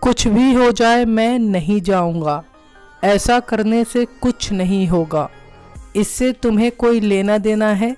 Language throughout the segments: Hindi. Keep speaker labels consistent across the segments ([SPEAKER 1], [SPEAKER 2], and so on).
[SPEAKER 1] कुछ भी हो जाए मैं नहीं जाऊंगा, ऐसा करने से कुछ नहीं होगा, इससे तुम्हें कोई लेना देना है।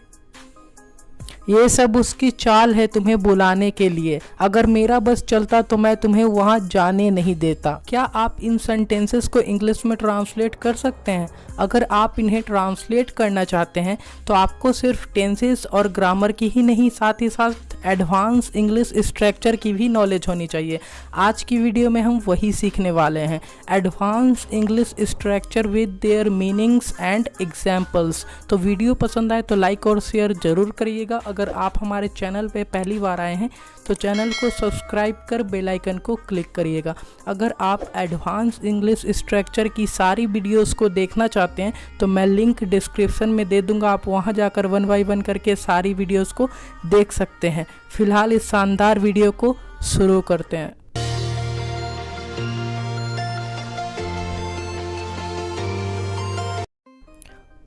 [SPEAKER 1] ये सब उसकी चाल है तुम्हें बुलाने के लिए। अगर मेरा बस चलता तो मैं तुम्हें वहाँ जाने नहीं देता। क्या आप इन सेंटेंसेस को इंग्लिश में ट्रांसलेट कर सकते हैं? अगर आप इन्हें ट्रांसलेट करना चाहते हैं तो आपको सिर्फ टेंसेस और ग्रामर की ही नहीं, साथ ही साथ एडवांस इंग्लिश स्ट्रक्चर की भी नॉलेज होनी चाहिए। आज की वीडियो में हम वही सीखने वाले हैं, advance English structure with their meanings and examples. तो वीडियो पसंद आए तो लाइक और शेयर जरूर करिएगा। अगर आप हमारे चैनल पे पहली बार आए हैं तो चैनल को सब्सक्राइब कर बेल आइकन को क्लिक करिएगा। अगर आप एडवांस इंग्लिश स्ट्रक्चर की सारी वीडियोस को देखना चाहते हैं तो मैं लिंक डिस्क्रिप्शन में दे दूंगा, आप वहां जाकर 1 बाय 1 करके सारी वीडियोस को देख सकते हैं। फिलहाल इस शानदार वीडियो को शुरू करते हैं।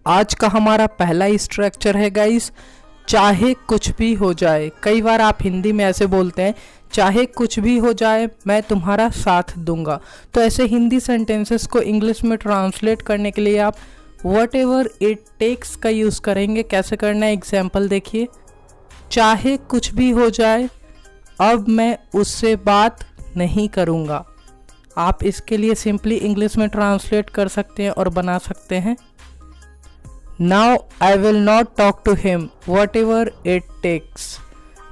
[SPEAKER 1] आज का हमारा पहला स्ट्रक्चर है गाइस, चाहे कुछ भी हो जाए। कई बार आप हिंदी में ऐसे बोलते हैं, चाहे कुछ भी हो जाए मैं तुम्हारा साथ दूंगा। तो ऐसे हिंदी सेंटेंसेस को इंग्लिश में ट्रांसलेट करने के लिए आप वट एवर इट टेक्स का यूज़ करेंगे। कैसे करना है एग्जाम्पल देखिए। चाहे कुछ भी हो जाए अब मैं उससे बात नहीं करूँगा। आप इसके लिए सिंपली इंग्लिश में ट्रांसलेट कर सकते हैं और बना सकते हैं, Now I will not talk to him whatever it takes.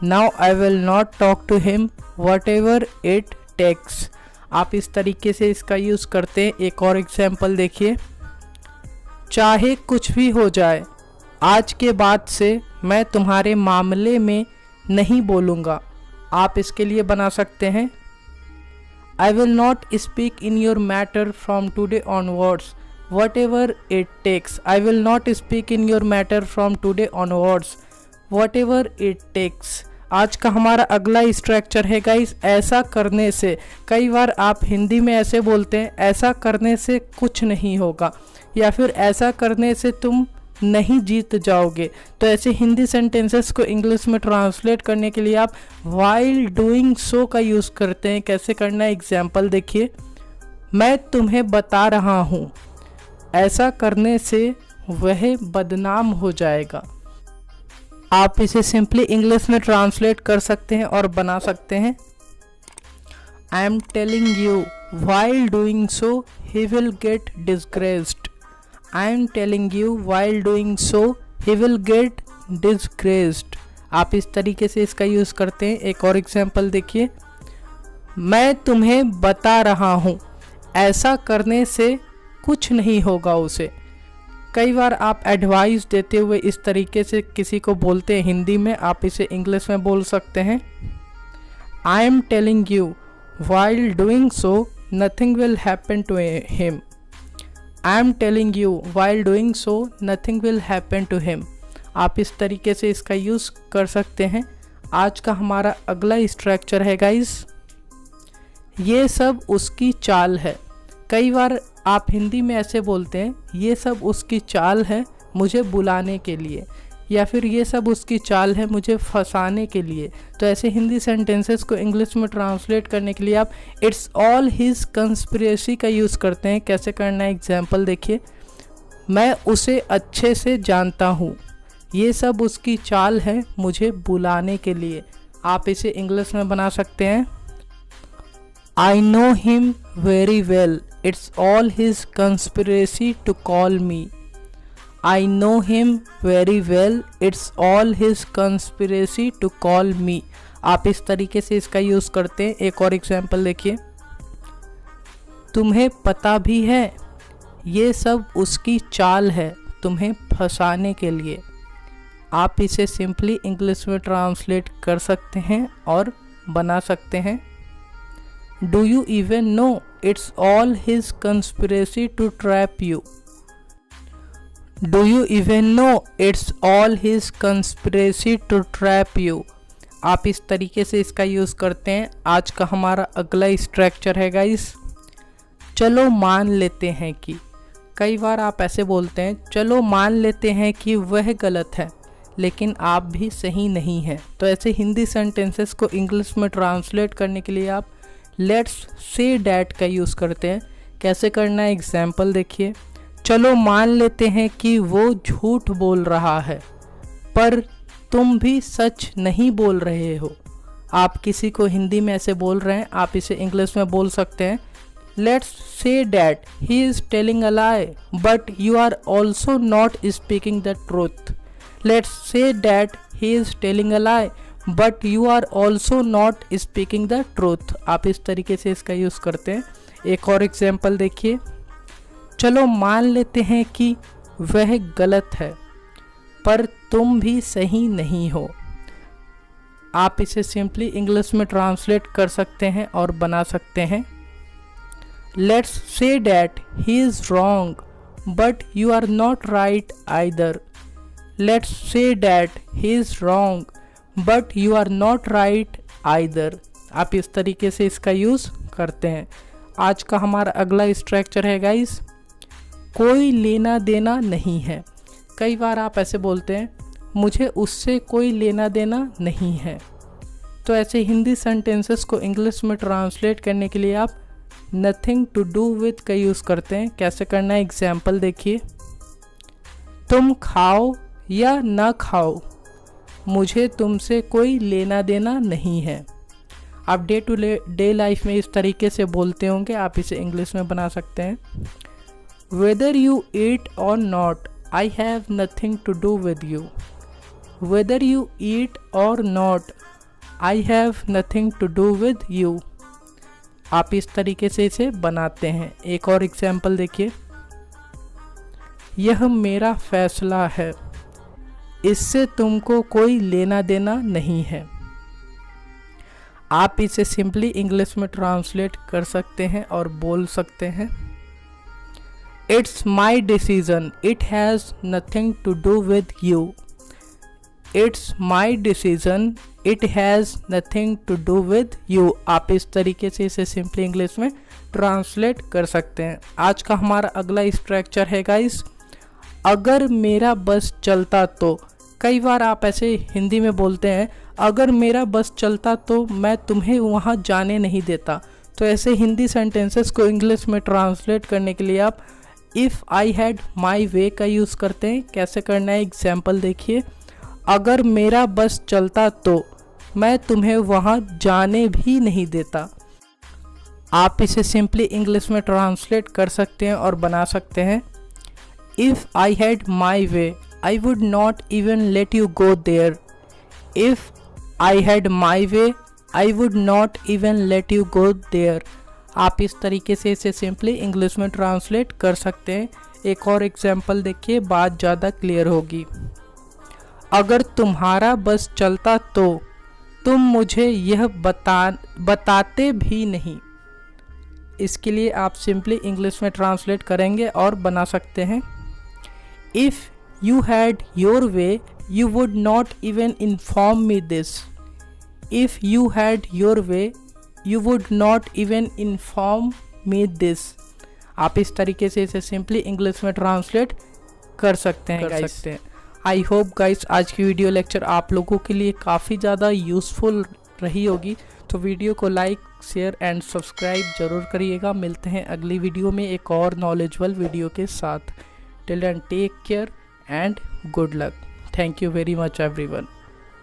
[SPEAKER 1] Now I will not talk to him whatever it takes. आप इस तरीके से इसका यूज़ करते हैं। एक और एग्जाम्पल देखिए। चाहे कुछ भी हो जाए आज के बाद से मैं तुम्हारे मामले में नहीं बोलूँगा। आप इसके लिए बना सकते हैं, I will not speak in your matter from today onwards. Whatever it takes. I will not speak in your matter from today onwards. Whatever it takes. आज का हमारा अगला स्ट्रक्चर है गाइस, ऐसा करने से। कई बार आप हिंदी में ऐसे बोलते हैं, ऐसा करने से कुछ नहीं होगा, या फिर ऐसा करने से तुम नहीं जीत जाओगे। तो ऐसे हिंदी सेंटेंसेस को इंग्लिश में ट्रांसलेट करने के लिए आप while doing so का यूज़ करते हैं। कैसे करना है एग्जाम्पल देखिए। मैं तुम्हें बता रहा हूँ ऐसा करने से वह बदनाम हो जाएगा। आप इसे सिंपली इंग्लिश में ट्रांसलेट कर सकते हैं और बना सकते हैं, I am telling you while doing so he will get disgraced. I am telling you while doing so he will get disgraced. आप इस तरीके से इसका यूज़ करते हैं। एक और एग्जाम्पल देखिए। मैं तुम्हें बता रहा हूँ ऐसा करने से कुछ नहीं होगा उसे। कई बार आप एडवाइस देते हुए इस तरीके से किसी को बोलते हैं हिंदी में, आप इसे इंग्लिश में बोल सकते हैं, I am telling you while doing so nothing will happen to him. I am telling you while doing so nothing will happen to him. आप इस तरीके से इसका यूज़ कर सकते हैं। आज का हमारा अगला स्ट्रक्चर है गाइस, ये सब उसकी चाल है। कई बार आप हिंदी में ऐसे बोलते हैं, ये सब उसकी चाल है मुझे बुलाने के लिए, या फिर ये सब उसकी चाल है मुझे फंसाने के लिए। तो ऐसे हिंदी सेंटेंसेस को इंग्लिश में ट्रांसलेट करने के लिए आप इट्स ऑल हिज कंस्पिरेसी का यूज़ करते हैं। कैसे करना है एग्जाम्पल देखिए। मैं उसे अच्छे से जानता हूँ, ये सब उसकी चाल है मुझे बुलाने के लिए। आप इसे इंग्लिश में बना सकते हैं, I know him very well. It's all his conspiracy to call me. I know him very well. It's all his conspiracy to call me. आप इस तरीके से इसका यूज़ करते हैं। एक और एग्जाम्पल देखिए। तुम्हें पता भी है ये सब उसकी चाल है तुम्हें फंसाने के लिए। आप इसे सिंपली इंग्लिश में ट्रांसलेट कर सकते हैं और बना सकते हैं, Do you even know it's all his conspiracy to trap you? Do you even know it's all his conspiracy to trap you? आप इस तरीके से इसका यूज़ करते हैं। आज का हमारा अगला स्ट्रक्चर है गाइस, चलो मान लेते हैं कि। कई बार आप ऐसे बोलते हैं, चलो मान लेते हैं कि वह गलत है लेकिन आप भी सही नहीं हैं। तो ऐसे हिंदी सेंटेंसेस को इंग्लिश में ट्रांसलेट करने के लिए आप लेट्स से डैट का यूज़ करते हैं। कैसे करना है एग्जाम्पल देखिए। चलो मान लेते हैं कि वो झूठ बोल रहा है, पर तुम भी सच नहीं बोल रहे हो। आप किसी को हिंदी में ऐसे बोल रहे हैं, आप इसे इंग्लिश में बोल सकते हैं। Let's say that he is telling a lie but you are also not speaking the truth. Let's say that he is telling a lie but you are also not speaking the truth. आप इस तरीके से इसका यूज़ करते हैं। एक और एग्जाम्पल देखिए। चलो मान लेते हैं कि वह गलत है, पर तुम भी सही नहीं हो। आप इसे सिंपली इंग्लिश में ट्रांसलेट कर सकते हैं और बना सकते हैं। Let's say that he is wrong but you are not right either. Let's say that he is wrong but you are not right either. आप इस तरीके से इसका यूज़ करते हैं। आज का हमारा अगला स्ट्रक्चर है गाइस, कोई लेना देना नहीं है। कई बार आप ऐसे बोलते हैं, मुझे उससे कोई लेना देना नहीं है। तो ऐसे हिंदी सेंटेंसेस को इंग्लिश में ट्रांसलेट करने के लिए आप नथिंग टू डू विथ का यूज़ करते हैं। कैसे करना है एग्जाम्पल देखिए। तुम खाओ या ना खाओ, मुझे तुमसे कोई लेना देना नहीं है। आप डे टू डे लाइफ में इस तरीके से बोलते होंगे, आप इसे इंग्लिश में बना सकते हैं। Weather you eat or not, I have nothing to do with you. Whether you eat or not, I have nothing to do with you. आप इस तरीके से इसे बनाते हैं। एक और एग्जाम्पल देखिए। यह मेरा फैसला है, इससे तुमको कोई लेना देना नहीं है। आप इसे सिंपली इंग्लिश में ट्रांसलेट कर सकते हैं और बोल सकते हैं, it's my decision, it has nothing to do with you. It's my decision, it has nothing to do with you. आप इस तरीके से इसे सिंपली इंग्लिश में ट्रांसलेट कर सकते हैं। आज का हमारा अगला स्ट्रक्चर है गाइस, अगर मेरा बस चलता तो। कई बार आप ऐसे हिंदी में बोलते हैं, अगर मेरा बस चलता तो मैं तुम्हें वहाँ जाने नहीं देता। तो ऐसे हिंदी सेंटेंसेस को इंग्लिश में ट्रांसलेट करने के लिए आप इफ़ आई हैड माई वे का यूज़ करते हैं। कैसे करना है एग्जाम्पल देखिए। अगर मेरा बस चलता तो मैं तुम्हें वहाँ जाने भी नहीं देता। आप इसे सिंपली इंग्लिश में ट्रांसलेट कर सकते हैं और बना सकते हैं, if I had my way I would not even let you go there. If I had my way, I would not even let you go there. आप इस तरीके से इसे सिंपली इंग्लिश में ट्रांसलेट कर सकते हैं। एक और एग्जाम्पल देखिए, बात ज़्यादा क्लियर होगी। अगर तुम्हारा बस चलता तो तुम मुझे यह बताते भी नहीं। इसके लिए आप सिंपली इंग्लिश में ट्रांसलेट करेंगे और बना सकते हैं, if you had your way, you would not even inform me this. If you had your way, you would not even inform me this. आप इस तरीके से इसे सिंपली इंग्लिश में ट्रांसलेट कर सकते हैं। आई होप गाइस आज की वीडियो लेक्चर आप लोगों के लिए काफ़ी ज़्यादा यूज़फुल रही होगी। तो वीडियो को लाइक, शेयर एंड सब्सक्राइब ज़रूर करिएगा। मिलते हैं अगली वीडियो में एक और नॉलेजबल वीडियो के साथ। Till then take care and good luck. Thank you very much everyone.